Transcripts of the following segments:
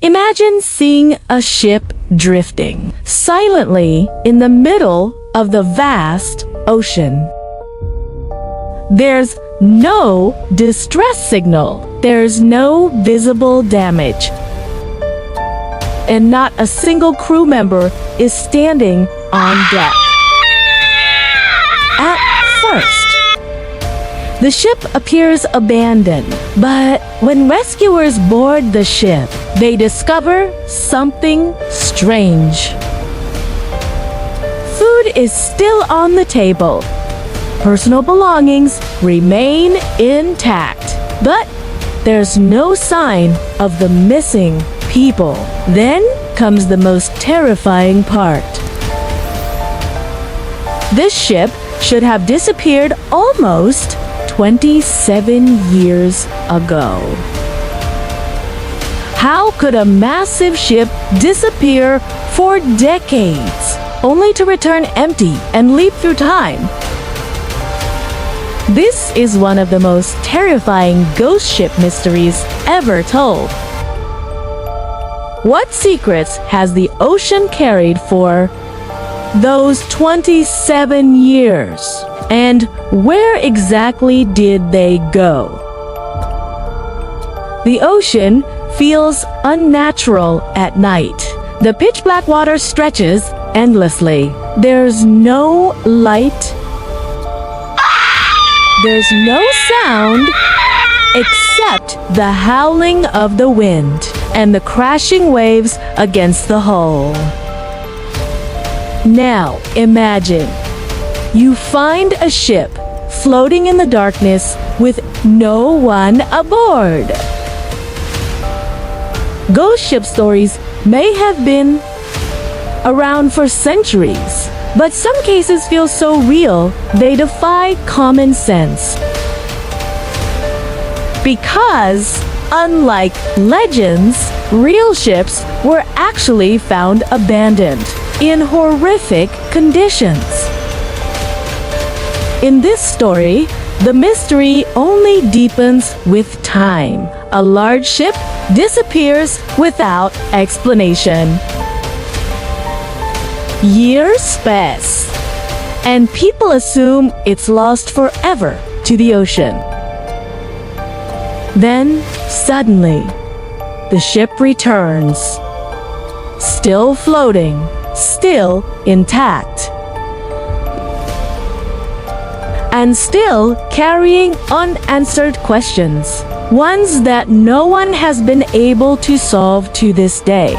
Imagine seeing a ship drifting silently in the middle of the vast ocean. There's no distress signal. There's no visible damage. And not a single crew member is standing on deck. At first, the ship appears abandoned, but when rescuers board the ship, they discover something strange. Food is still on the table. Personal belongings remain intact, but there's no sign of the missing people. Then comes the most terrifying part. This ship should have disappeared almost 27 years ago. How could a massive ship disappear for decades, only to return empty and leap through time? This is one of the most terrifying ghost ship mysteries ever told. What secrets has the ocean carried for those 27 years? And where exactly did they go? The ocean feels unnatural at night. The pitch-black water stretches endlessly. There's no light. There's no sound except the howling of the wind and the crashing waves against the hull. Now, imagine you find a ship floating in the darkness with no one aboard. Ghost ship stories may have been around for centuries, but some cases feel so real they defy common sense. Because, unlike legends, real ships were actually found abandoned in horrific conditions. In this story, the mystery only deepens with time. A large ship disappears without explanation. Years pass, and people assume it's lost forever to the ocean. Then, suddenly, the ship returns, still floating, still intact, and still carrying unanswered questions, ones that no one has been able to solve to this day.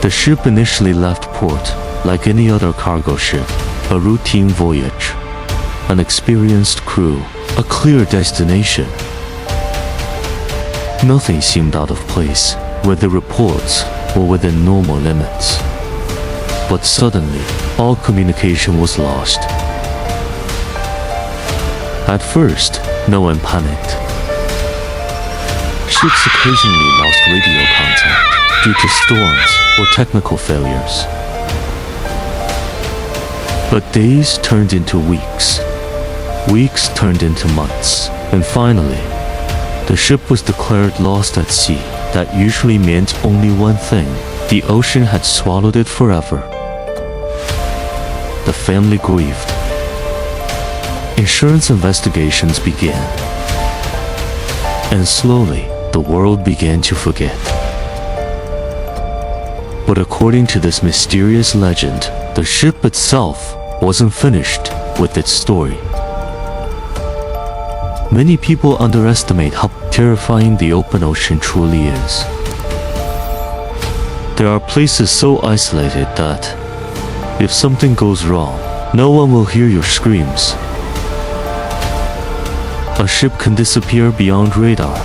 The ship initially left port like any other cargo ship, a routine voyage, an experienced crew, a clear destination. Nothing seemed out of place, whether reports were within normal limits. But suddenly, all communication was lost. At first, no one panicked. Ships occasionally lost radio contact due to storms or technical failures. But days turned into weeks. Weeks turned into months. And finally, the ship was declared lost at sea. That usually meant only one thing: the ocean had swallowed it forever. The family grieved. Insurance investigations began. And slowly, the world began to forget. But according to this mysterious legend, the ship itself wasn't finished with its story. Many people underestimate how terrifying the open ocean truly is. There are places so isolated that, if something goes wrong, no one will hear your screams. A ship can disappear beyond radar,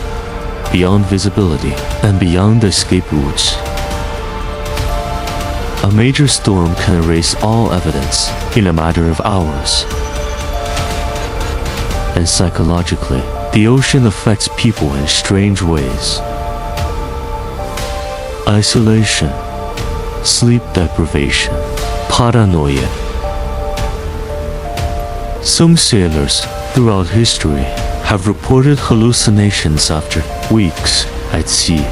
beyond visibility, and beyond escape routes. A major storm can erase all evidence in a matter of hours. And psychologically, the ocean affects people in strange ways. Isolation, sleep deprivation, paranoia. Some sailors throughout history have reported hallucinations after weeks at sea.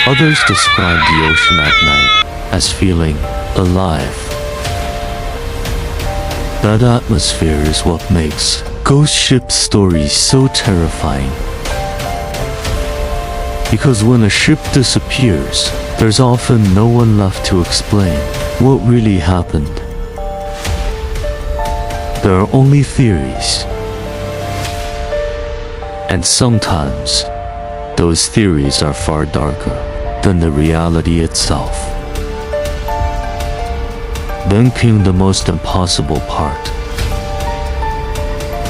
Others describe the ocean at night as feeling alive. That atmosphere is what makes ghost ship stories so terrifying. Because when a ship disappears, there's often no one left to explain what really happened. There are only theories. And sometimes, those theories are far darker than the reality itself. Then came the most impossible part.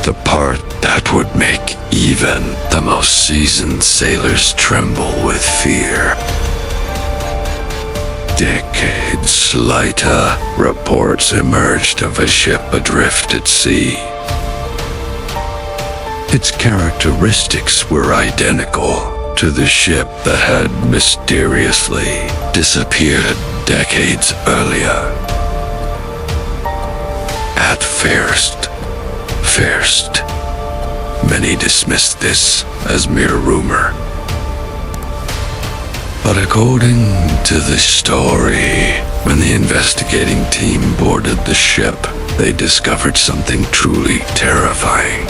The part that would make even the most seasoned sailors tremble with fear. Decades later, reports emerged of a ship adrift at sea. Its characteristics were identical to the ship that had mysteriously disappeared decades earlier. At first, many dismissed this as mere rumor. But according to the story, when the investigating team boarded the ship, they discovered something truly terrifying.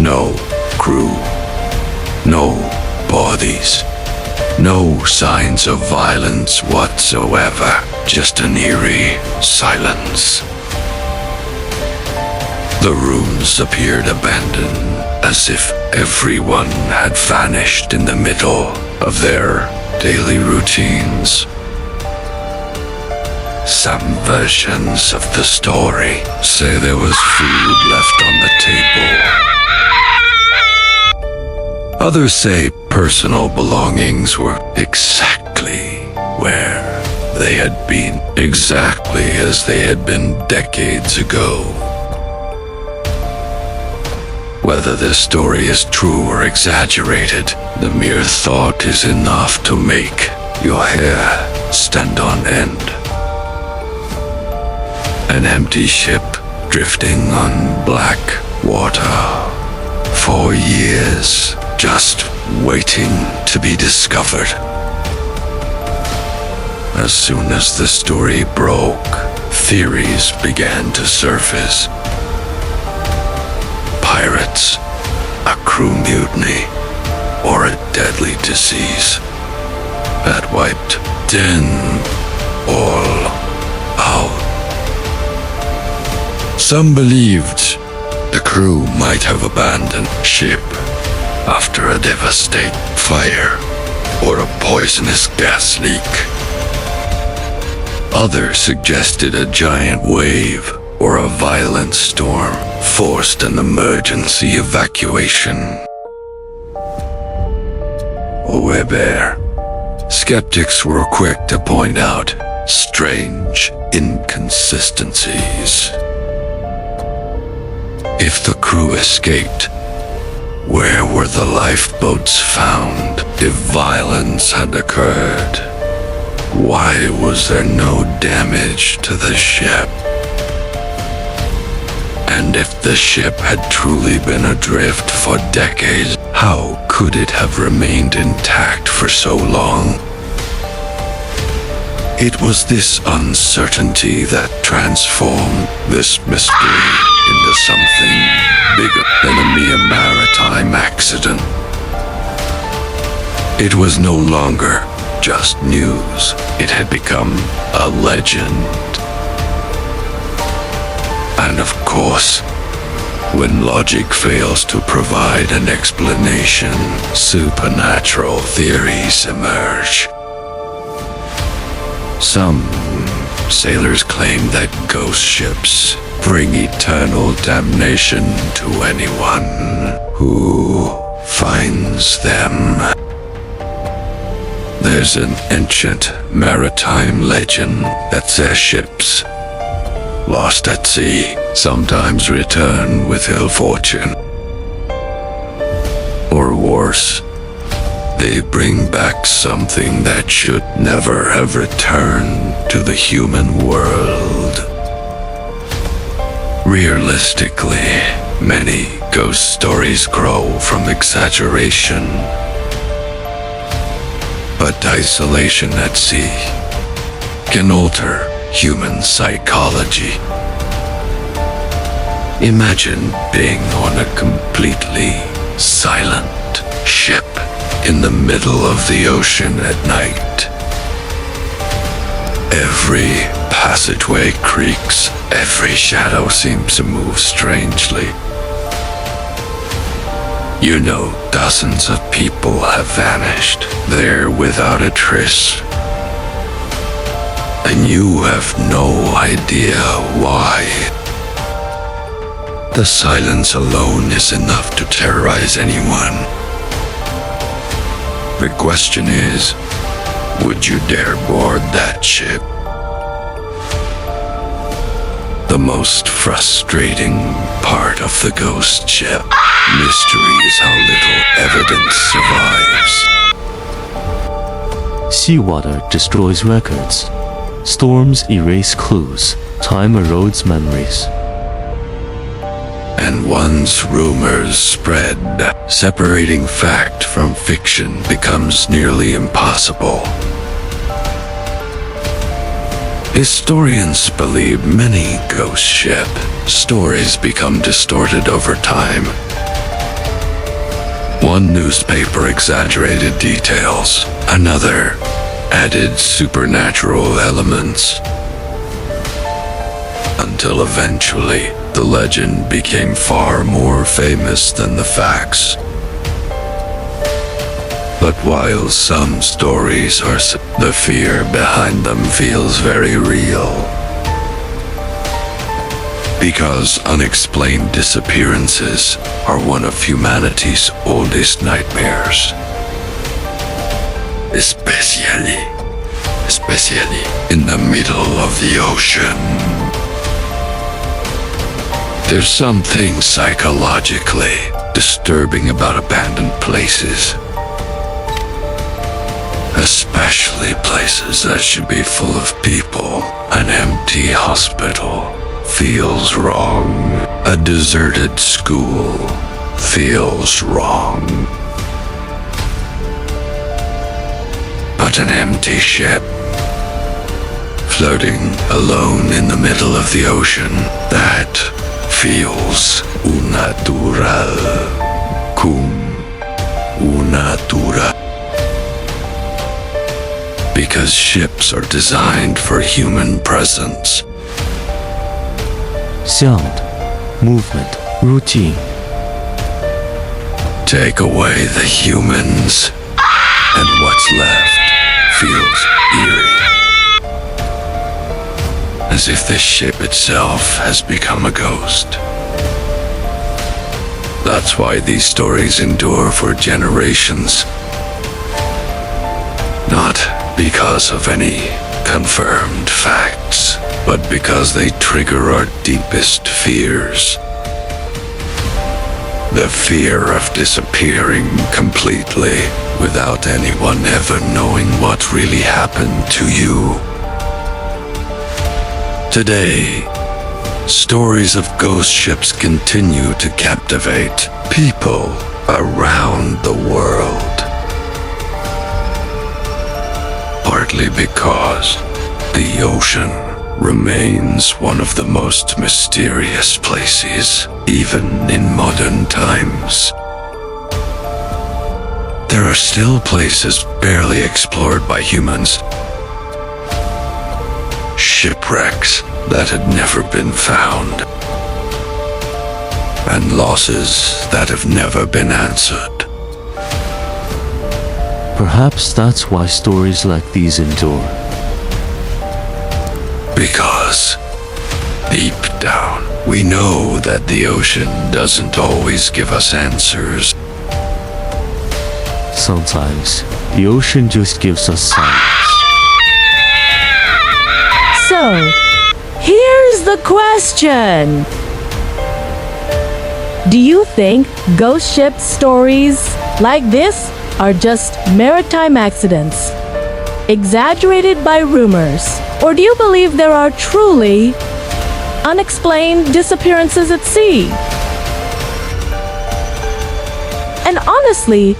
No crew, no bodies, no signs of violence whatsoever, just an eerie silence. The rooms appeared abandoned, as if everyone had vanished in the middle of their daily routines. Some versions of the story say there was food left on the table. Others say personal belongings were exactly where they had been, exactly as they had been decades ago. Whether this story is true or exaggerated, the mere thought is enough to make your hair stand on end. An empty ship drifting on black water for years, just waiting to be discovered. As soon as the story broke, theories began to surface. Pirates, a crew mutiny, or a deadly disease that wiped them all out. Some believed the crew might have abandoned ship after a devastating fire or a poisonous gas leak. Others suggested a giant wave or a violent storm forced an emergency evacuation. However, skeptics were quick to point out strange inconsistencies. If the crew escaped, where were the lifeboats found? If violence had occurred, why was there no damage to the ship? And if the ship had truly been adrift for decades, how could it have remained intact for so long? It was this uncertainty that transformed this mystery into something bigger than a mere maritime accident. It was no longer just news. It had become a legend. And of course, when logic fails to provide an explanation, supernatural theories emerge. Some sailors claim that ghost ships bring eternal damnation to anyone who finds them. There's an ancient maritime legend that says ships lost at sea sometimes return with ill fortune. Or worse, they bring back something that should never have returned to the human world. Realistically, Many ghost stories grow from exaggeration. But isolation at sea can alter human psychology. Imagine being on a completely silent ship in the middle of the ocean at night. Every passageway creaks, every shadow seems to move strangely. You know, dozens of people have vanished there without a trace. And you have no idea why. The silence alone is enough to terrorize anyone. The question is, would you dare board that ship? The most frustrating part of the ghost ship mystery is how little evidence survives. Seawater destroys records. Storms erase clues. Time erodes memories. And once rumors spread, separating fact from fiction becomes nearly impossible. Historians believe many ghost ship stories become distorted over time. One newspaper exaggerated details, another added supernatural elements, until eventually the legend became far more famous than the facts. But while some stories are the fear behind them feels very real. Because unexplained disappearances are one of humanity's oldest nightmares. Especially in the middle of the ocean. There's something psychologically disturbing about abandoned places. Especially places that should be full of people. An empty hospital feels wrong. A deserted school feels wrong. But an empty ship, floating alone in the middle of the ocean, that feels unnatural. Cum unnatura. Because ships are designed for human presence. Sound, movement, routine. Take away the humans, and what's left feels eerie. As if the ship itself has become a ghost. That's why these stories endure for generations. Not because of any confirmed facts, but because they trigger our deepest fears. The fear of disappearing completely without anyone ever knowing what really happened to you. Today, stories of ghost ships continue to captivate people around the world. Partly because the ocean remains one of the most mysterious places, even in modern times. There are still places barely explored by humans. Shipwrecks that had never been found. And losses that have never been answered. Perhaps that's why stories like these endure. Because deep down, we know that the ocean doesn't always give us answers. Sometimes, the ocean just gives us silence. So, here's the question. Do you think ghost ship stories like this are just maritime accidents, exaggerated by rumors? Or do you believe there are truly unexplained disappearances at sea? honestly,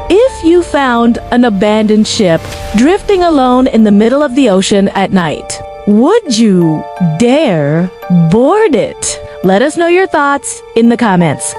if you found an abandoned ship drifting alone in the middle of the ocean at night, would you dare board it? Let us know your thoughts in the comments.